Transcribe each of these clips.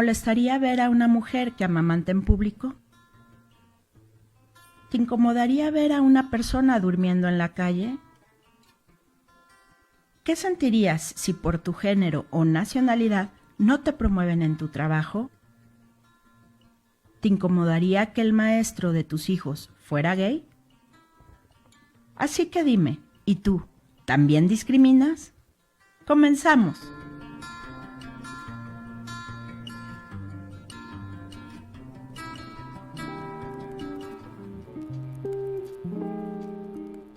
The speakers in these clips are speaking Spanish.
molestaría ver a una mujer que amamanta en público? ¿Te incomodaría ver a una persona durmiendo en la calle? ¿Qué sentirías si por tu género o nacionalidad no te promueven en tu trabajo? ¿Te incomodaría que el maestro de tus hijos fuera gay? Así que dime, ¿y tú también discriminas? ¡Comenzamos!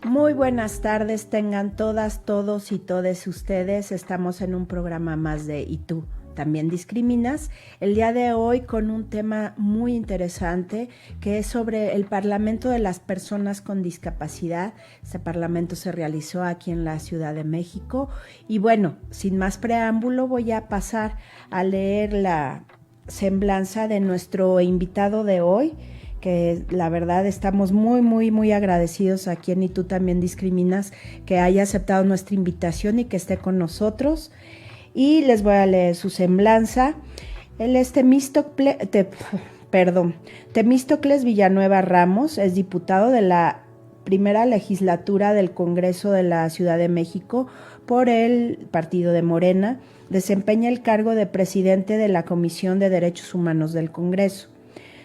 Muy buenas tardes, tengan todas, todos y todes ustedes. Estamos en un programa más de ¿Y tú también discriminas? El día de hoy con un tema muy interesante que es sobre el Parlamento de las Personas con Discapacidad. Este parlamento se realizó aquí en la Ciudad de México y bueno, sin más preámbulo voy a pasar a leer la semblanza de nuestro invitado de hoy, que la verdad estamos muy agradecidos a quien Y tú también discriminas que haya aceptado nuestra invitación y que esté con nosotros. Y les voy a leer su semblanza. Él es Temístocles Villanueva Ramos, es diputado de la primera legislatura del Congreso de la Ciudad de México por el partido de Morena. Desempeña el cargo de presidente de la Comisión de Derechos Humanos del Congreso.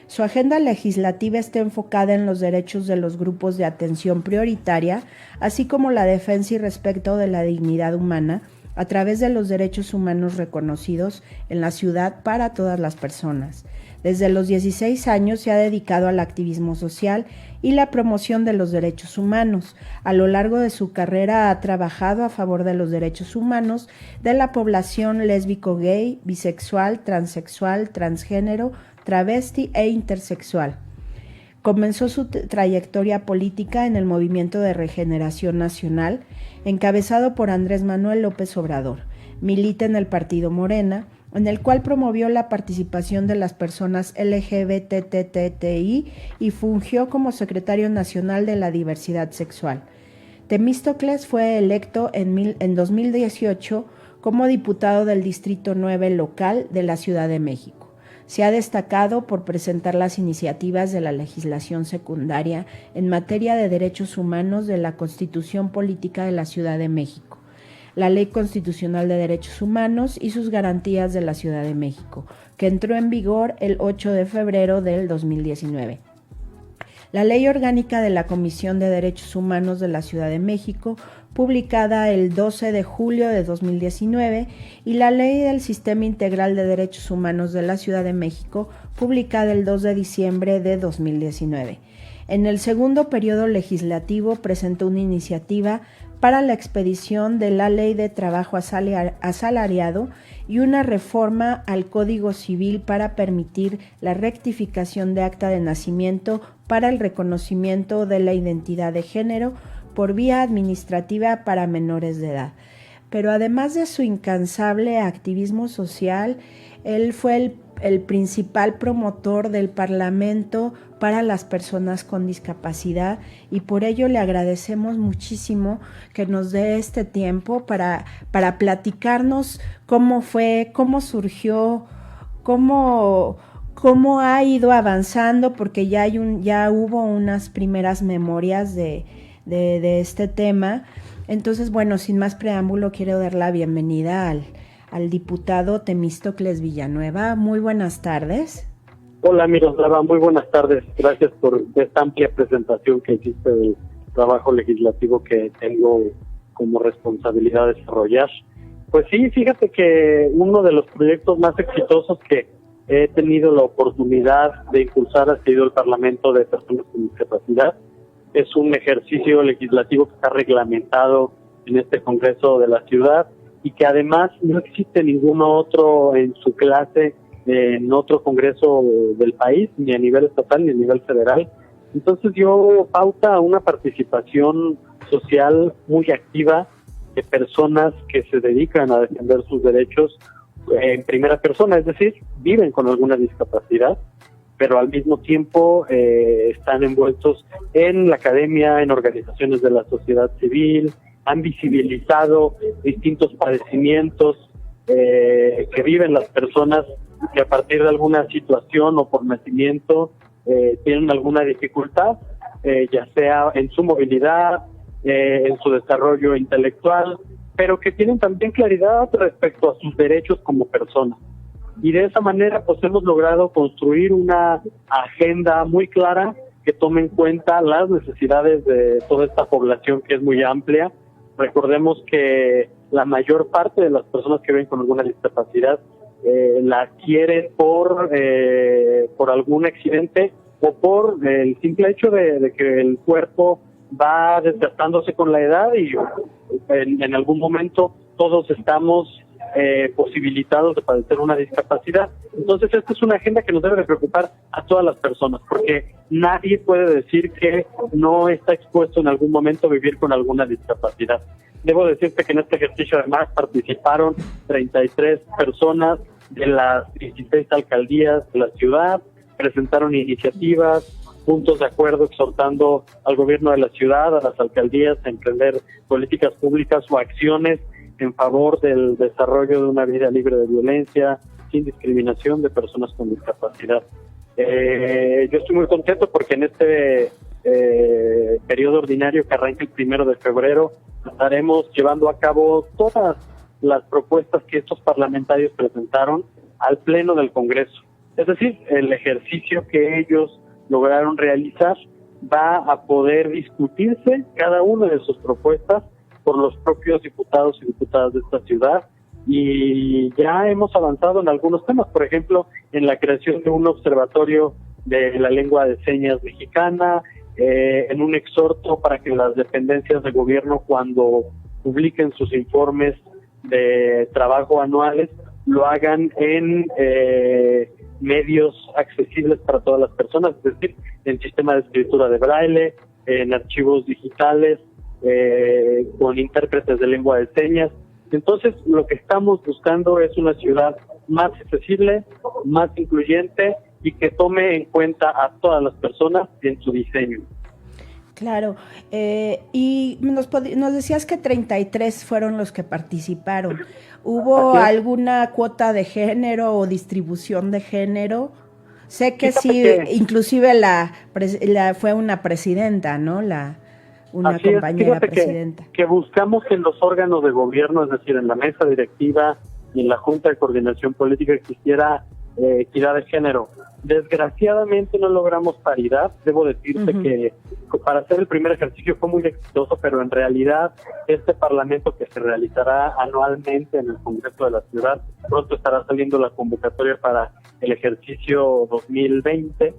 Su agenda legislativa está enfocada en los derechos de los grupos de atención prioritaria, así como la defensa y respeto de la dignidad humana a través de los derechos humanos reconocidos en la ciudad para todas las personas. Desde los 16 años se ha dedicado al activismo social y la promoción de los derechos humanos. A lo largo de su carrera ha trabajado a favor de los derechos humanos de la población lésbico, gay, bisexual, transexual, transgénero, travesti e intersexual. Comenzó su trayectoria política en el Movimiento de Regeneración Nacional, encabezado por Andrés Manuel López Obrador. Milita en el Partido Morena, en el cual promovió la participación de las personas LGBTTI y fungió como secretario nacional de la diversidad sexual. Temístocles fue electo en 2018 como diputado del Distrito 9 local de la Ciudad de México. Se ha destacado por presentar las iniciativas de la legislación secundaria en materia de derechos humanos de la Constitución Política de la Ciudad de México, la Ley Constitucional de Derechos Humanos y sus garantías de la Ciudad de México, que entró en vigor el 8 de febrero del 2019. La Ley Orgánica de la Comisión de Derechos Humanos de la Ciudad de México, publicada el 12 de julio de 2019, y la Ley del Sistema Integral de Derechos Humanos de la Ciudad de México, publicada el 2 de diciembre de 2019. En el segundo periodo legislativo presentó una iniciativa para la expedición de la Ley de Trabajo Asalariado y una reforma al Código Civil para permitir la rectificación de acta de nacimiento para el reconocimiento de la identidad de género por vía administrativa para menores de edad. Pero además de su incansable activismo social, él fue el principal promotor del Parlamento para las personas con discapacidad y por ello le agradecemos muchísimo que nos dé este tiempo para platicarnos cómo fue, cómo surgió, cómo ha ido avanzando, porque ya hubo unas primeras memorias de este tema. Entonces, bueno, sin más preámbulo, quiero dar la bienvenida al diputado Temístocles Villanueva. Muy buenas tardes. Hola, Miroslava, muy buenas tardes. Gracias por esta amplia presentación que hiciste del trabajo legislativo que tengo como responsabilidad de desarrollar. Pues sí, fíjate que uno de los proyectos más exitosos que he tenido la oportunidad de impulsar ha sido el Parlamento de Personas con Discapacidad. Es un ejercicio legislativo que está reglamentado en este Congreso de la ciudad y que además no existe ningún otro en su clase en otro Congreso del país, ni a nivel estatal ni a nivel federal. Entonces yo pauta una participación social muy activa de personas que se dedican a defender sus derechos en primera persona, es decir, viven con alguna discapacidad, pero al mismo tiempo están envueltos en la academia, en organizaciones de la sociedad civil, han visibilizado distintos padecimientos que viven las personas que a partir de alguna situación o por nacimiento tienen alguna dificultad, ya sea en su movilidad, en su desarrollo intelectual, pero que tienen también claridad respecto a sus derechos como personas. Y de esa manera pues hemos logrado construir una agenda muy clara que tome en cuenta las necesidades de toda esta población que es muy amplia. Recordemos que la mayor parte de las personas que viven con alguna discapacidad la adquieren por algún accidente o por el simple hecho de que el cuerpo va desgastándose con la edad y en algún momento todos estamos posibilitados de padecer una discapacidad. Entonces esta es una agenda que nos debe de preocupar a todas las personas, porque nadie puede decir que no está expuesto en algún momento a vivir con alguna discapacidad. Debo decirte que en este ejercicio además participaron 33 personas de las 16 alcaldías de la ciudad, presentaron iniciativas, puntos de acuerdo exhortando al gobierno de la ciudad, a las alcaldías a emprender políticas públicas o acciones en favor del desarrollo de una vida libre de violencia, sin discriminación de personas con discapacidad. Yo estoy muy contento porque en este periodo ordinario que arranca el 1 de febrero estaremos llevando a cabo todas las propuestas que estos parlamentarios presentaron al Pleno del Congreso. Es decir, el ejercicio que ellos lograron realizar va a poder discutirse cada una de sus propuestas por los propios diputados y diputadas de esta ciudad, y ya hemos avanzado en algunos temas, por ejemplo, en la creación de un observatorio de la lengua de señas mexicana, en un exhorto para que las dependencias de gobierno, cuando publiquen sus informes de trabajo anuales, lo hagan en medios accesibles para todas las personas, es decir, en sistema de escritura de braille, en archivos digitales, con intérpretes de lengua de señas. Entonces, lo que estamos buscando es una ciudad más accesible, más incluyente y que tome en cuenta a todas las personas en su diseño. Claro, y nos decías que 33 fueron los que participaron. ¿Hubo alguna cuota de género o distribución de género? Sé que inclusive fue una presidenta, ¿no? Una compañera presidenta. Que buscamos en los órganos de gobierno, es decir, en la mesa directiva y en la Junta de Coordinación Política, existiera equidad de género. Desgraciadamente no logramos paridad. Debo decirte que para hacer el primer ejercicio fue muy exitoso, pero en realidad este parlamento, que se realizará anualmente en el Congreso de la Ciudad, pronto estará saliendo la convocatoria para el ejercicio 2020,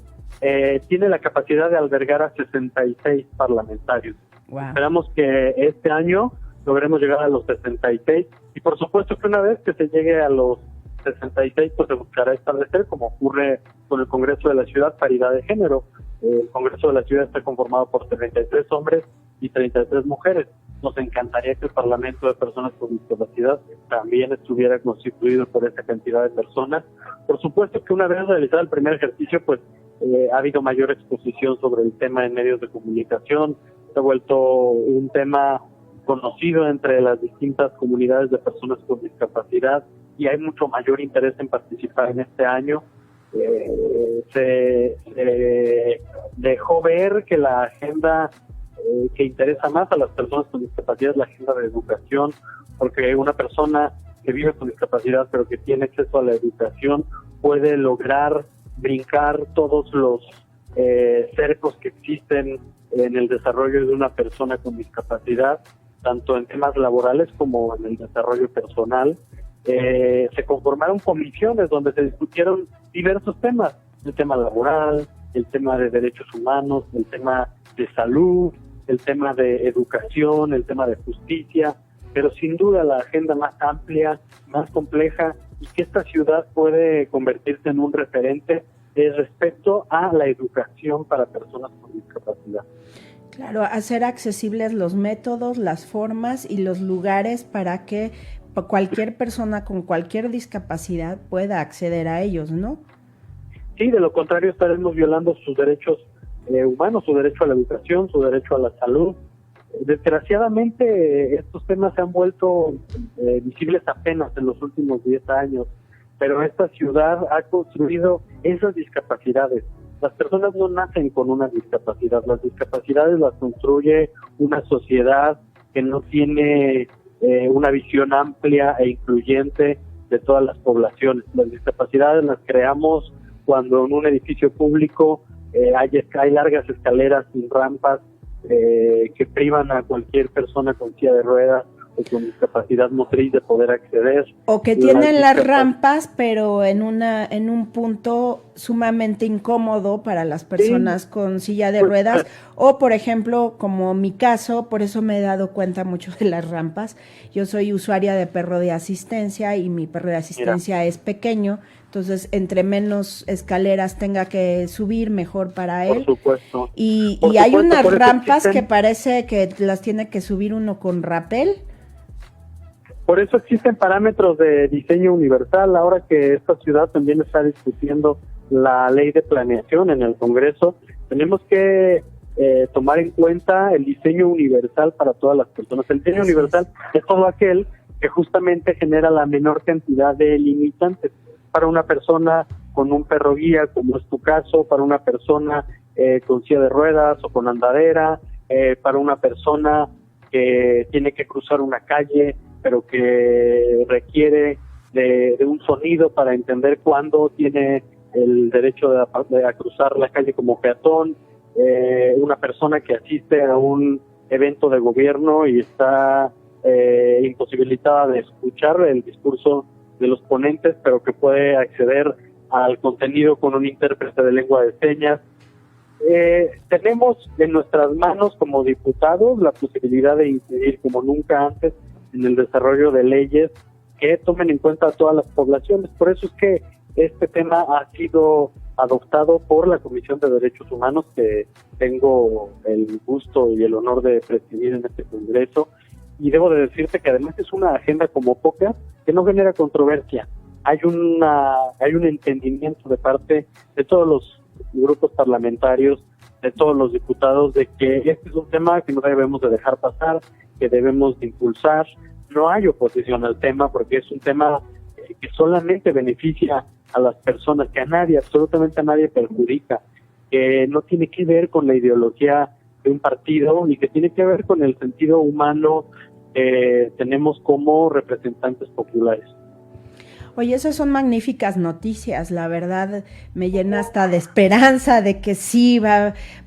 tiene la capacidad de albergar a 66 parlamentarios. Wow. Esperamos que este año logremos llegar a los 66 y por supuesto que una vez que se llegue a los 66 pues se buscará establecer, como ocurre con el Congreso de la Ciudad, paridad de género. El Congreso de la Ciudad está conformado por 33 hombres y 33 mujeres. Nos encantaría que el Parlamento de Personas con Discapacidad también estuviera constituido por esa cantidad de personas. Por supuesto que una vez realizado el primer ejercicio, pues ha habido mayor exposición sobre el tema en medios de comunicación, se ha vuelto un tema conocido entre las distintas comunidades de personas con discapacidad y hay mucho mayor interés en participar en este año. Se dejó ver que la agenda que interesa más a las personas con discapacidad es la agenda de educación, porque una persona que vive con discapacidad pero que tiene acceso a la educación puede lograr brincar todos los cercos que existen en el desarrollo de una persona con discapacidad, tanto en temas laborales como en el desarrollo personal. Se conformaron comisiones donde se discutieron diversos temas, el tema laboral, el tema de derechos humanos, el tema de salud, el tema de educación, el tema de justicia, pero sin duda la agenda más amplia, más compleja y que esta ciudad puede convertirse en un referente es respecto a la educación para personas con discapacidad. Claro, hacer accesibles los métodos, las formas y los lugares para que cualquier persona con cualquier discapacidad pueda acceder a ellos, ¿no? Sí, de lo contrario estaremos violando sus derechos humanos, su derecho a la educación, su derecho a la salud, Desgraciadamente, estos temas se han vuelto visibles apenas en los últimos 10 años, pero esta ciudad ha construido esas discapacidades. Las personas no nacen con una discapacidad, las discapacidades las construye una sociedad que no tiene una visión amplia e incluyente de todas las poblaciones. Las discapacidades las creamos cuando en un edificio público hay largas escaleras sin rampas que privan a cualquier persona con silla de ruedas o con discapacidad motriz de poder acceder. O que tienen las rampas, pero en un punto sumamente incómodo para las personas con silla de ruedas, o por ejemplo, como mi caso, por eso me he dado cuenta mucho de las rampas. Yo soy usuaria de perro de asistencia y mi perro de asistencia es pequeño, entonces entre menos escaleras tenga que subir, mejor para él. Por supuesto. Y hay unas rampas que parece que las tiene que subir uno con rapel. Por eso existen parámetros de diseño universal. Ahora que esta ciudad también está discutiendo la ley de planeación en el Congreso, tenemos que tomar en cuenta el diseño universal para todas las personas. El diseño universal es todo aquel que justamente genera la menor cantidad de limitantes para una persona con un perro guía, como es tu caso, para una persona con silla de ruedas o con andadera, para una persona que tiene que cruzar una calle, pero que requiere de un sonido para entender cuándo tiene el derecho de cruzar la calle como peatón, una persona que asiste a un evento de gobierno y está imposibilitada de escuchar el discurso de los ponentes, pero que puede acceder al contenido con un intérprete de lengua de señas. Tenemos en nuestras manos como diputados la posibilidad de incidir como nunca antes en el desarrollo de leyes que tomen en cuenta a todas las poblaciones. Por eso es que este tema ha sido adoptado por la Comisión de Derechos Humanos, que tengo el gusto y el honor de presidir en este Congreso, y debo de decirte que además es una agenda como pocas que no genera controversia. Hay un entendimiento de parte de todos los grupos parlamentarios, de todos los diputados, de que este es un tema que no debemos de dejar pasar, que debemos de impulsar. No hay oposición al tema porque es un tema que solamente beneficia a las personas, que a nadie, absolutamente a nadie perjudica, que no tiene que ver con la ideología de un partido ni que tiene que ver con el sentido humano que tenemos como representantes populares. Oye, esas son magníficas noticias, la verdad me llena hasta de esperanza de que sí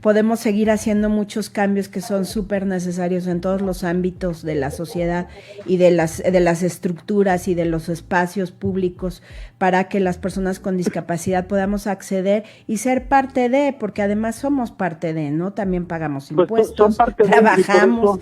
podemos seguir haciendo muchos cambios que son súper necesarios en todos los ámbitos de la sociedad y de las estructuras y de los espacios públicos para que las personas con discapacidad podamos acceder y ser parte de, porque además somos parte de, ¿no? También pagamos impuestos, trabajamos.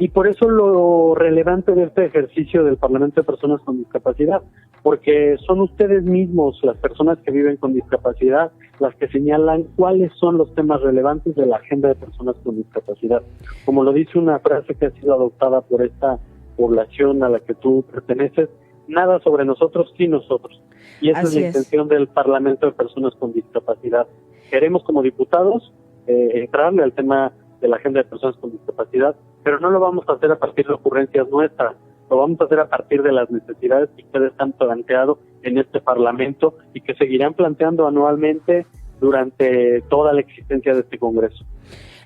Y por eso lo relevante de este ejercicio del Parlamento de Personas con Discapacidad, porque son ustedes mismos, las personas que viven con discapacidad, las que señalan cuáles son los temas relevantes de la agenda de personas con discapacidad. Como lo dice una frase que ha sido adoptada por esta población a la que tú perteneces, nada sobre nosotros sin nosotros. Y esa es la intención del Parlamento de Personas con Discapacidad. Queremos como diputados entrarle al tema de la agenda de personas con discapacidad, pero no lo vamos a hacer a partir de ocurrencias nuestras, lo vamos a hacer a partir de las necesidades que ustedes han planteado en este Parlamento y que seguirán planteando anualmente durante toda la existencia de este Congreso.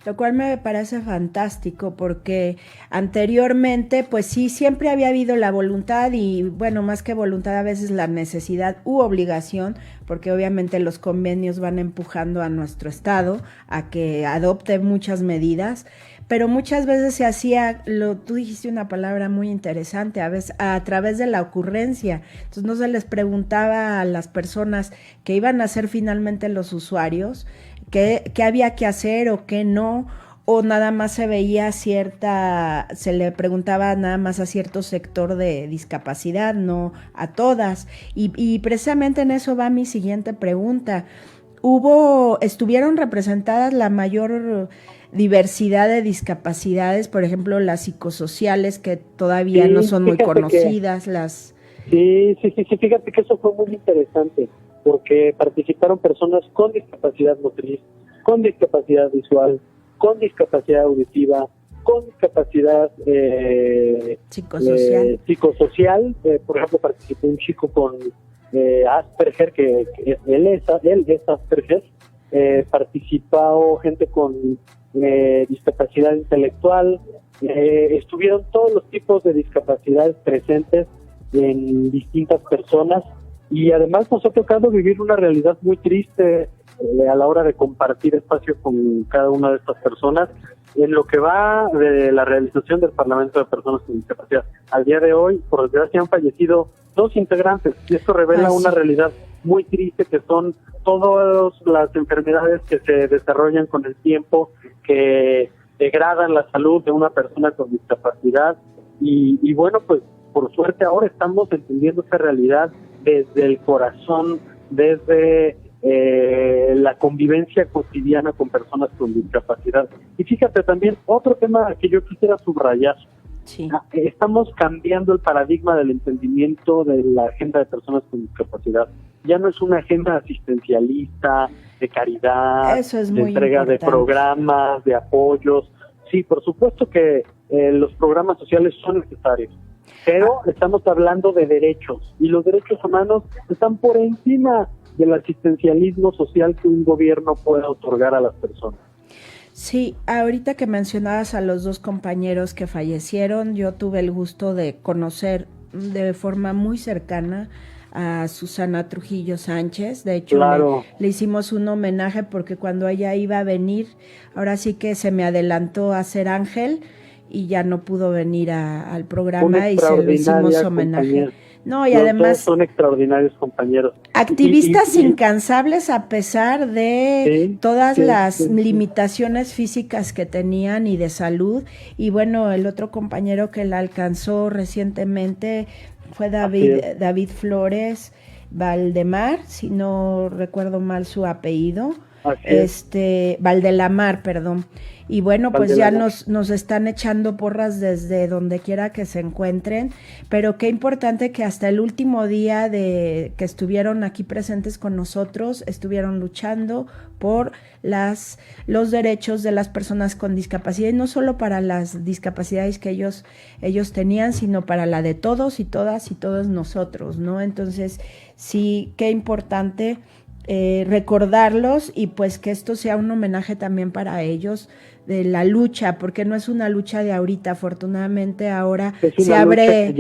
Lo cual me parece fantástico porque anteriormente pues sí, siempre había habido la voluntad y bueno, más que voluntad a veces la necesidad u obligación, porque obviamente los convenios van empujando a nuestro estado a que adopte muchas medidas, pero muchas veces se hacía, tú dijiste una palabra muy interesante, a veces a través de la ocurrencia, entonces no se les preguntaba a las personas que iban a ser finalmente los usuarios qué había que hacer o qué no, o nada más se le preguntaba nada más a cierto sector de discapacidad, no a todas, y precisamente en eso va mi siguiente pregunta. ¿Estuvieron representadas la mayor diversidad de discapacidades, por ejemplo, las psicosociales que todavía no son muy conocidas? Sí, fíjate que eso fue muy interesante, porque participaron personas con discapacidad motriz, con discapacidad visual, con discapacidad auditiva, con discapacidad psicosocial. Por ejemplo, participó un chico con Asperger, que él es Asperger. Participó gente con discapacidad intelectual. Estuvieron todos los tipos de discapacidades presentes en distintas personas, y además nos ha tocado vivir una realidad muy triste a la hora de compartir espacio con cada una de estas personas. En lo que va de la realización del Parlamento de Personas con Discapacidad, al día de hoy, por desgracia, han fallecido 2 integrantes, y esto revela una realidad muy triste, que son todas las enfermedades que se desarrollan con el tiempo, que degradan la salud de una persona con discapacidad. Y bueno, pues por suerte ahora estamos entendiendo esta realidad desde el corazón, desde la convivencia cotidiana con personas con discapacidad. Y fíjate también, otro tema que yo quisiera subrayar. Sí. Estamos cambiando el paradigma del entendimiento de la agenda de personas con discapacidad. Ya no es una agenda asistencialista, de caridad, de entrega de programas, de apoyos. Sí, por supuesto que los programas sociales son necesarios, pero estamos hablando de derechos, y los derechos humanos están por encima del asistencialismo social que un gobierno puede otorgar a las personas. Sí, ahorita que mencionabas a los 2 compañeros que fallecieron, yo tuve el gusto de conocer de forma muy cercana a Susana Trujillo Sánchez. De hecho, le hicimos un homenaje porque cuando ella iba a venir, ahora sí que se me adelantó a ser ángel y ya no pudo venir al programa, y se lo hicimos homenaje. No, y además son extraordinarios compañeros. Activistas incansables a pesar de todas las limitaciones físicas que tenían y de salud. Y bueno, el otro compañero que la alcanzó recientemente fue David Flores Valdemar, si no recuerdo mal su apellido. Valdelamar, perdón. Y bueno, pues ya nos están echando porras desde donde quiera que se encuentren, pero qué importante que hasta el último día de que estuvieron aquí presentes con nosotros, estuvieron luchando por los derechos de las personas con discapacidad, y no solo para las discapacidades que ellos tenían, sino para la de todos y todas y todos nosotros, ¿no? Entonces, sí, qué importante recordarlos, y pues que esto sea un homenaje también para ellos de la lucha, porque no es una lucha de ahorita, afortunadamente ahora se abre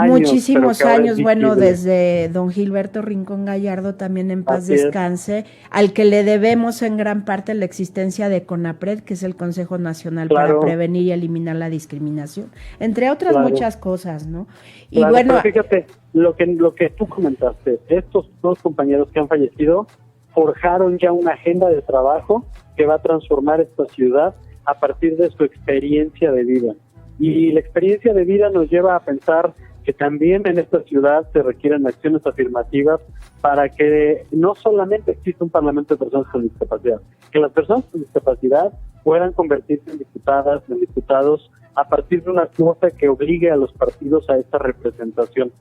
muchísimos años, bueno, desde don Gilberto Rincón Gallardo, también en paz descanse, al que le debemos en gran parte la existencia de CONAPRED, que es el Consejo Nacional para Prevenir y Eliminar la Discriminación, entre otras muchas cosas, ¿no? Y bueno, pero fíjate, lo que tú comentaste, estos 2 compañeros que han fallecido forjaron ya una agenda de trabajo que va a transformar esta ciudad a partir de su experiencia de vida. Y la experiencia de vida nos lleva a pensar que también en esta ciudad se requieren acciones afirmativas para que no solamente exista un Parlamento de Personas con Discapacidad, que las personas con discapacidad puedan convertirse en diputadas, en diputados, a partir de una cuota que obligue a los partidos a esta representación.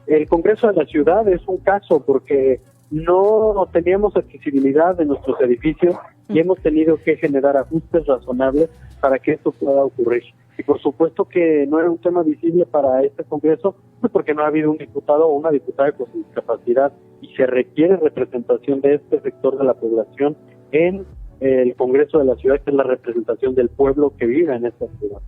El Congreso de la Ciudad es un caso porque no teníamos accesibilidad de nuestros edificios y hemos tenido que generar ajustes razonables para que esto pueda ocurrir. Y por supuesto que no era un tema visible para este Congreso, pues porque no ha habido un diputado o una diputada con discapacidad, y se requiere representación de este sector de la población en el Congreso de la Ciudad, que es la representación del pueblo que vive en esta ciudad.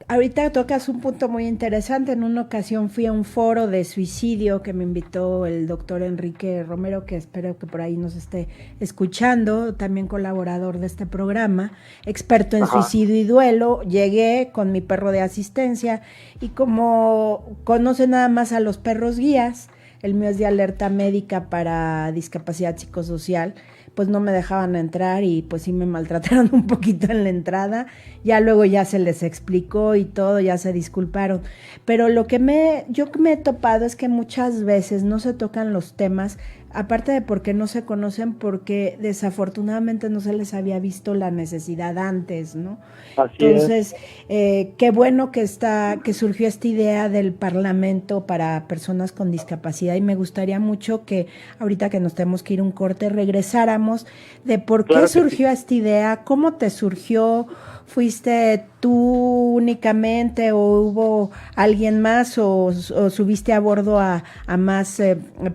Ahorita tocas un punto muy interesante. En una ocasión fui a un foro de suicidio que me invitó el doctor Enrique Romero, que espero que por ahí nos esté escuchando, también colaborador de este programa, experto en suicidio y duelo. Llegué con mi perro de asistencia y como conoce nada más a los perros guías, el mío es de alerta médica para discapacidad psicosocial, pues no me dejaban entrar y pues sí me maltrataron un poquito en la entrada. Ya luego ya se les explicó y todo, ya se disculparon. Pero lo que yo me he topado es que muchas veces no se tocan los temas aparte de porque no se conocen, porque desafortunadamente no se les había visto la necesidad antes, ¿no? Así Entonces, qué bueno que surgió esta idea del Parlamento para personas con discapacidad, y me gustaría mucho que ahorita que nos tenemos que ir un corte, regresáramos de por qué surgió esta idea, cómo te surgió, ¿fuiste tú únicamente o hubo alguien más o subiste a bordo a más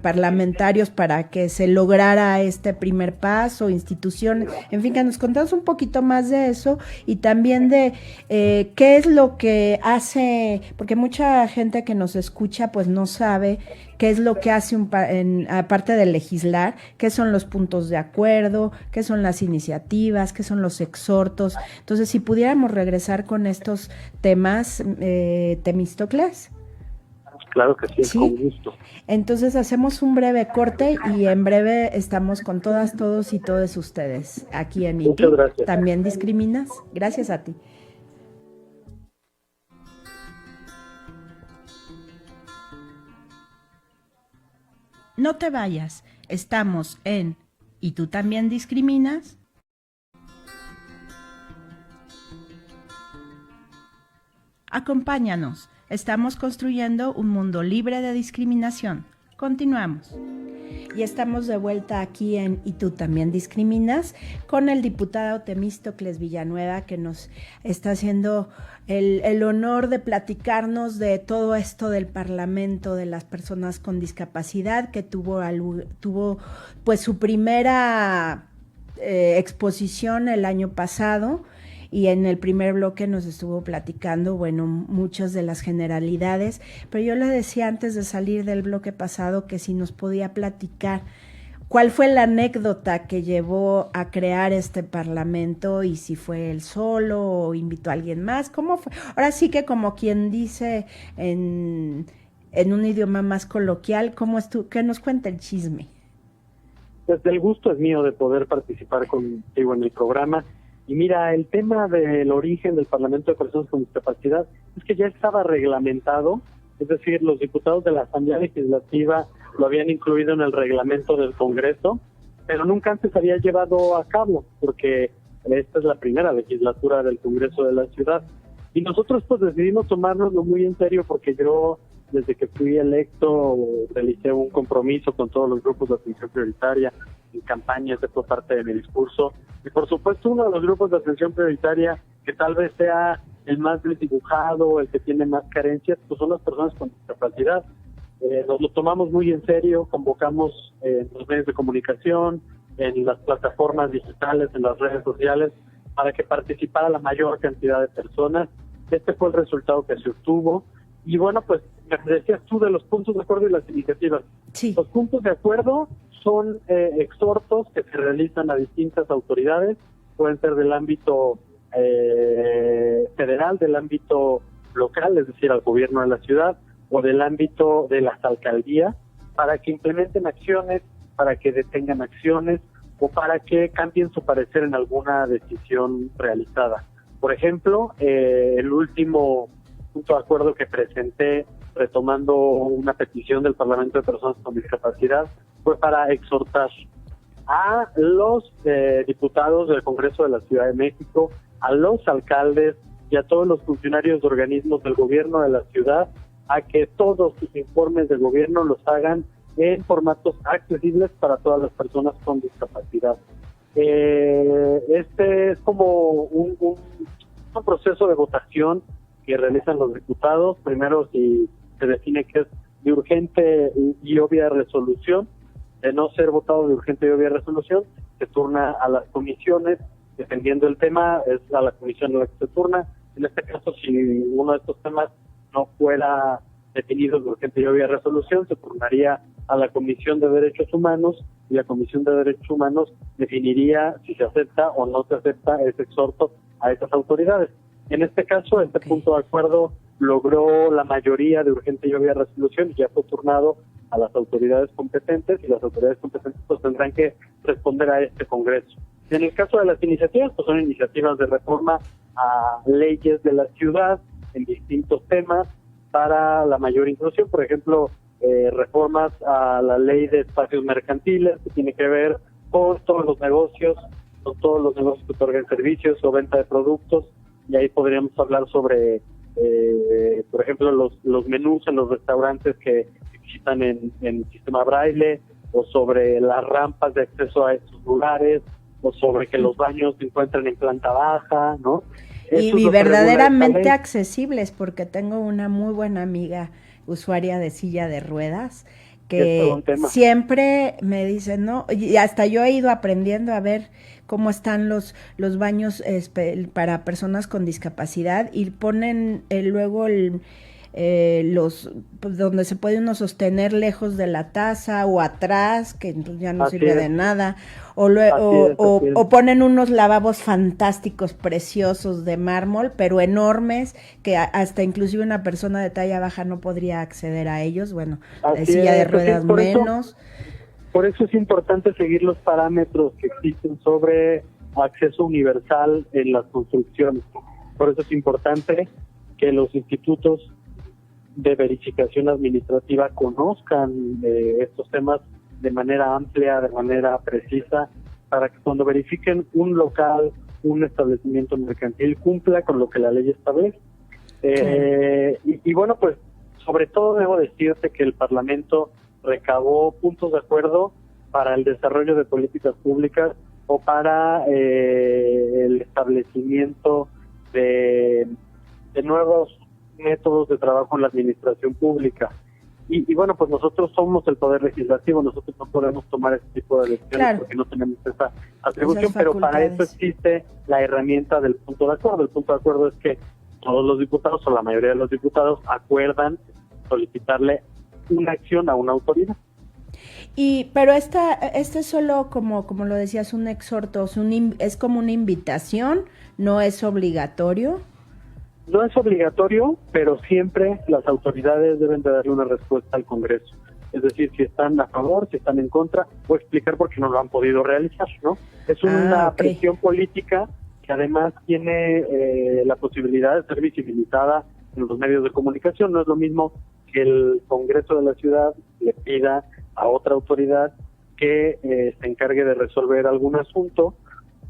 parlamentarios para que se lograra este primer paso, instituciones? En fin, que nos contaras un poquito más de eso y también de qué es lo que hace, porque mucha gente que nos escucha pues no sabe qué es lo que hace aparte de legislar, qué son los puntos de acuerdo, qué son las iniciativas, qué son los exhortos. Entonces, si pudiéramos regresar con estos temas, Temístocles. Claro que sí, con gusto. Entonces hacemos un breve corte y en breve estamos con todas, todos y todos ustedes aquí en Muchas gracias. ¿También discriminas? Gracias a ti. No te vayas, estamos en ¿Y tú también discriminas? Acompáñanos, estamos construyendo un mundo libre de discriminación. Continuamos. Y estamos de vuelta aquí en ¿Y tú también discriminas? Con el diputado Temístocles Villanueva, que nos está haciendo el honor de platicarnos de todo esto del Parlamento de las personas con discapacidad, que tuvo pues su primera exposición el año pasado. Y en el primer bloque nos estuvo platicando, bueno, muchas de las generalidades, pero yo le decía antes de salir del bloque pasado que si nos podía platicar cuál fue la anécdota que llevó a crear este parlamento y si fue él solo o invitó a alguien más, ¿cómo fue? Ahora sí que como quien dice en un idioma más coloquial, ¿cómo es tú? ¿Qué nos cuenta el chisme? Pues el gusto es mío de poder participar contigo en el programa. Y mira, el tema del origen del Parlamento de Personas con Discapacidad es que ya estaba reglamentado, es decir, los diputados de la Asamblea Legislativa lo habían incluido en el reglamento del Congreso, pero nunca antes había llevado a cabo, porque esta es la primera legislatura del Congreso de la Ciudad. Y nosotros pues decidimos tomárnoslo muy en serio, porque yo, desde que fui electo, realicé un compromiso con todos los grupos de atención prioritaria en campañas, esto parte de mi discurso. Y por supuesto uno de los grupos de atención prioritaria que tal vez sea el más desdibujado, el que tiene más carencias, pues son las personas con discapacidad. Nos lo tomamos muy en serio, convocamos en los medios de comunicación, en las plataformas digitales, en las redes sociales, para que participara la mayor cantidad de personas. Este fue el resultado que se obtuvo. Y bueno, pues me decías tú de los puntos de acuerdo y las iniciativas. Sí. Los puntos de acuerdo son exhortos que se realizan a distintas autoridades, pueden ser del ámbito federal, del ámbito local, es decir, al gobierno de la ciudad, o del ámbito de las alcaldías, para que implementen acciones, para que detengan acciones, o para que cambien su parecer en alguna decisión realizada. Por ejemplo, el último punto de acuerdo que presenté, retomando una petición del Parlamento de Personas con Discapacidad, fue para exhortar a los diputados del Congreso de la Ciudad de México, a los alcaldes y a todos los funcionarios de organismos del gobierno de la ciudad a que todos sus informes de gobierno los hagan en formatos accesibles para todas las personas con discapacidad. Este es como un proceso de votación que realizan los diputados. Primero, si se define que es de urgente y obvia resolución, de no ser votado de urgente y obvia resolución, se turna a las comisiones, dependiendo del tema, es a la comisión a la que se turna. En este caso, si uno de estos temas no fuera definido de urgente y obvia resolución, se turnaría a la Comisión de Derechos Humanos, y la Comisión de Derechos Humanos definiría si se acepta o no se acepta ese exhorto a esas autoridades. En este caso, este punto de acuerdo logró la mayoría de urgente y obvia resolución y ya fue turnado a las autoridades competentes, y las autoridades competentes pues tendrán que responder a este Congreso. En el caso de las iniciativas, pues son iniciativas de reforma a leyes de la ciudad en distintos temas para la mayor inclusión. Por ejemplo, reformas a la ley de espacios mercantiles, que tiene que ver con todos los negocios, que otorgan servicios o venta de productos, y ahí podríamos hablar sobre, por ejemplo, los menús en los restaurantes que existan en sistema braille, o sobre las rampas de acceso a estos lugares, o sobre que los baños se encuentren en planta baja, ¿no? Y verdaderamente accesibles, porque tengo una muy buena amiga usuaria de silla de ruedas que siempre me dice, no, y hasta yo he ido aprendiendo a ver cómo están los baños para personas con discapacidad, y ponen luego pues, donde se puede uno sostener lejos de la taza o atrás, que ya no sirve de nada, o ponen unos lavabos fantásticos, preciosos, de mármol, pero enormes, que hasta inclusive una persona de talla baja no podría acceder a ellos. Bueno, de silla de ruedas menos. Por eso es importante seguir los parámetros que existen sobre acceso universal en las construcciones. Por eso es importante que los institutos de verificación administrativa conozcan estos temas de manera amplia, de manera precisa, para que cuando verifiquen un local, un establecimiento mercantil, cumpla con lo que la ley establece. Y bueno, pues sobre todo debo decirte que el Parlamento recabó puntos de acuerdo para el desarrollo de políticas públicas o para el establecimiento de nuevos métodos de trabajo en la administración pública. Y bueno, pues nosotros somos el poder legislativo, nosotros no podemos tomar ese tipo de decisiones porque no tenemos esa atribución, pero para eso existe la herramienta del punto de acuerdo. El punto de acuerdo es que todos los diputados, o la mayoría de los diputados, acuerdan solicitarle una acción a una autoridad. Pero esta es solo, como lo decías, un exhorto, es como una invitación, no es obligatorio. No es obligatorio, pero siempre las autoridades deben de darle una respuesta al Congreso. Es decir, si están a favor, si están en contra, o explicar por qué no lo han podido realizar, ¿no? Es una presión política que además tiene la posibilidad de ser visibilizada en los medios de comunicación. No es lo mismo que el Congreso de la ciudad le pida a otra autoridad que se encargue de resolver algún asunto,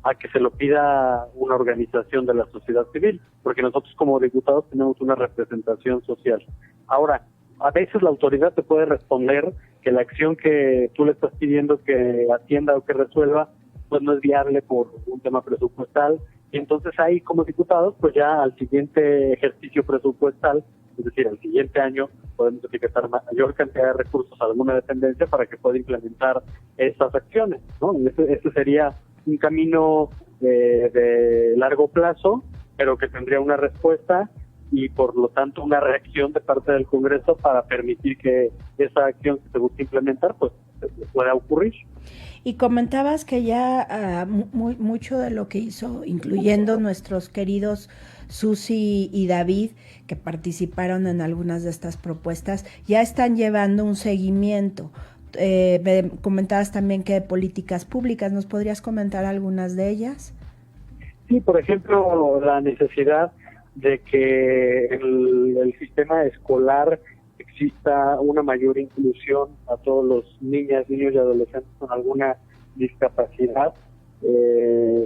a que se lo pida una organización de la sociedad civil, porque nosotros como diputados tenemos una representación social. Ahora, a veces la autoridad te puede responder que la acción que tú le estás pidiendo que atienda o que resuelva, pues no es viable por un tema presupuestal, y entonces ahí como diputados, pues ya al siguiente ejercicio presupuestal, es decir, al siguiente año, podemos etiquetar mayor cantidad de recursos a alguna dependencia para que pueda implementar esas acciones, ¿no? Ese sería un camino de largo plazo, pero que tendría una respuesta y por lo tanto una reacción de parte del Congreso para permitir que esa acción que se busque implementar pues pueda ocurrir. Y comentabas que ya mucho de lo que hizo, incluyendo nuestros queridos Susi y David, que participaron en algunas de estas propuestas, ya están llevando un seguimiento. Me comentabas también que de políticas públicas, ¿nos podrías comentar algunas de ellas? Sí, por ejemplo, la necesidad de que el sistema escolar exista una mayor inclusión a todos los niños y adolescentes con alguna discapacidad.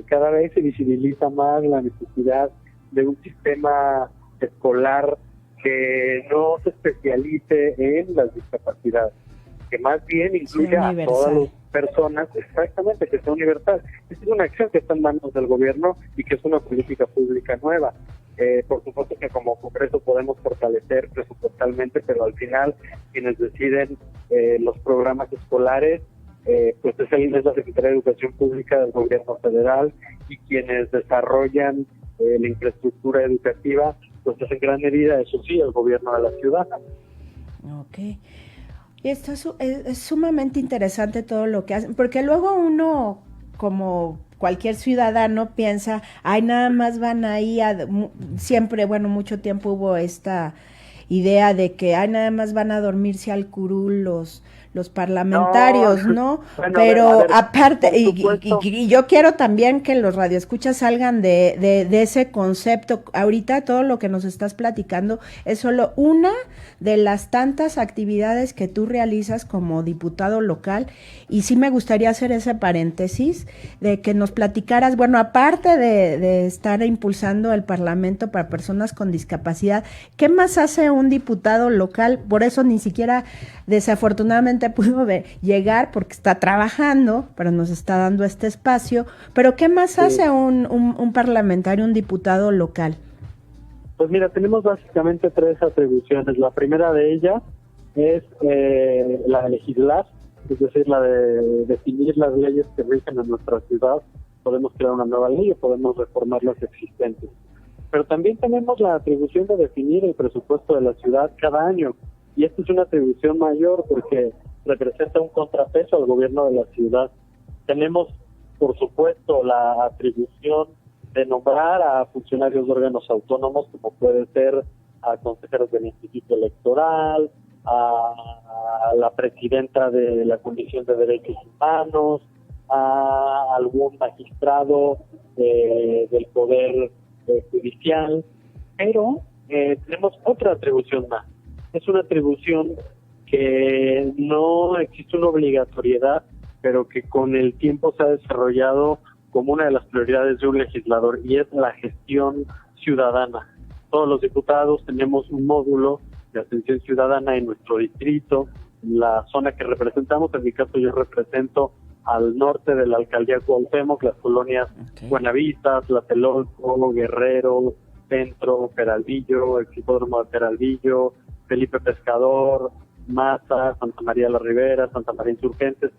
Cada vez se visibiliza más la necesidad de un sistema escolar que no se especialice en las discapacidades, que más bien incluya a todas las personas, exactamente, que sea universal. Esta es una acción que está en manos del gobierno y que es una política pública nueva. Por supuesto que como Congreso podemos fortalecer presupuestalmente, pero al final quienes deciden los programas escolares, pues es la Secretaría de Educación Pública del gobierno federal, y quienes desarrollan la infraestructura educativa, pues es en gran medida, eso sí, el gobierno de la ciudad. Okay. Y esto es sumamente interesante todo lo que hacen, porque luego uno, como cualquier ciudadano, piensa, ay, nada más van ahí siempre, bueno, mucho tiempo hubo esta idea de que, ay, nada más van a dormirse al curul los los parlamentarios, ¿no? Bueno, Pero a ver, aparte, por y supuesto. yo quiero también que los radioescuchas salgan de ese concepto. Ahorita todo lo que nos estás platicando es solo una de las tantas actividades que tú realizas como diputado local, y sí me gustaría hacer ese paréntesis de que nos platicaras, bueno, aparte de estar impulsando el Parlamento para personas con discapacidad, ¿qué más hace un diputado local? Por eso ni siquiera desafortunadamente pudo llegar porque está trabajando, pero nos está dando este espacio. Pero ¿qué más hace un parlamentario, un diputado local? Pues mira, tenemos básicamente tres atribuciones. La primera de ellas es la de legislar, es decir, la de definir las leyes que rigen en nuestra ciudad. Podemos crear una nueva ley o podemos reformar las existentes. Pero también tenemos la atribución de definir el presupuesto de la ciudad cada año. Y esta es una atribución mayor porque representa un contrapeso al gobierno de la ciudad. Tenemos, por supuesto, la atribución de nombrar a funcionarios de órganos autónomos, como puede ser a consejeros del Instituto Electoral, a la presidenta de la Comisión de Derechos Humanos, a algún magistrado del Poder Judicial, pero tenemos otra atribución más. Es una atribución que no existe una obligatoriedad, pero que con el tiempo se ha desarrollado como una de las prioridades de un legislador, y es la gestión ciudadana. Todos los diputados tenemos un módulo de atención ciudadana en nuestro distrito, en la zona que representamos. En mi caso yo represento al norte de la alcaldía Cuauhtémoc, las colonias Buenavista, Tlatelolco, Guerrero, Centro, Peralvillo, el hipódromo de Peralvillo, Felipe Pescador, Maza, Santa María la Ribera, Santa María Insurgentes,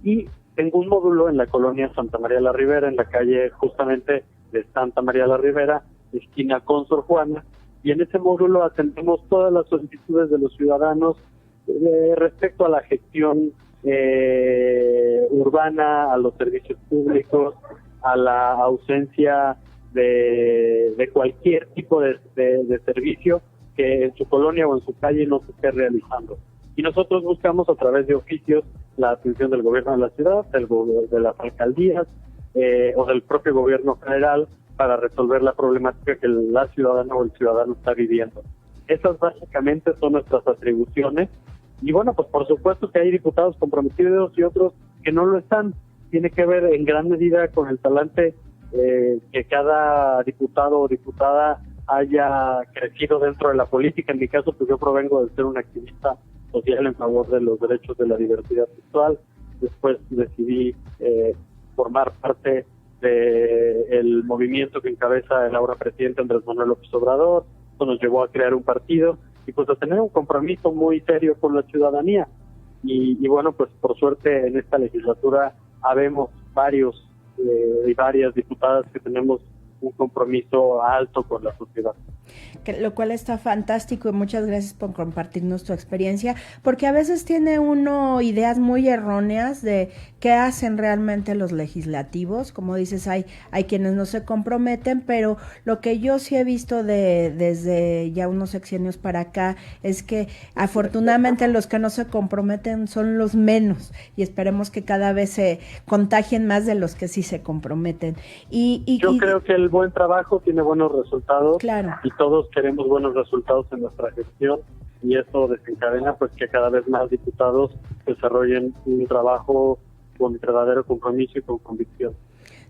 y tengo un módulo en la colonia Santa María la Ribera, en la calle justamente de Santa María la Ribera, esquina con Sor Juana, y en ese módulo atendemos todas las solicitudes de los ciudadanos respecto a la gestión urbana, a los servicios públicos, a la ausencia de cualquier tipo de servicio que en su colonia o en su calle no se esté realizando. Y nosotros buscamos a través de oficios la atención del gobierno de la ciudad, de las alcaldías o del propio gobierno general para resolver la problemática que la ciudadana o el ciudadano está viviendo. Esas básicamente son nuestras atribuciones. Y bueno, pues por supuesto que hay diputados comprometidos y otros que no lo están. Tiene que ver en gran medida con el talante que cada diputado o diputada haya crecido dentro de la política. En mi caso, pues yo provengo de ser un activista social en favor de los derechos de la diversidad sexual. Después decidí formar parte del movimiento que encabeza el ahora presidente Andrés Manuel López Obrador. Eso nos llevó a crear un partido y pues a tener un compromiso muy serio con la ciudadanía. Y bueno, pues por suerte en esta legislatura habemos varios y varias diputadas que tenemos un compromiso alto con la sociedad. Lo cual está fantástico, y muchas gracias por compartirnos tu experiencia, porque a veces tiene uno ideas muy erróneas de qué hacen realmente los legislativos. Como dices, hay quienes no se comprometen, pero lo que yo sí he visto desde ya unos sexenios para acá es que afortunadamente los que no se comprometen son los menos, y esperemos que cada vez se contagien más de los que sí se comprometen. Yo creo que el buen trabajo tiene buenos resultados. Claro. Y todos queremos buenos resultados en nuestra gestión, y eso desencadena pues que cada vez más diputados desarrollen un trabajo con verdadero compromiso y con convicción.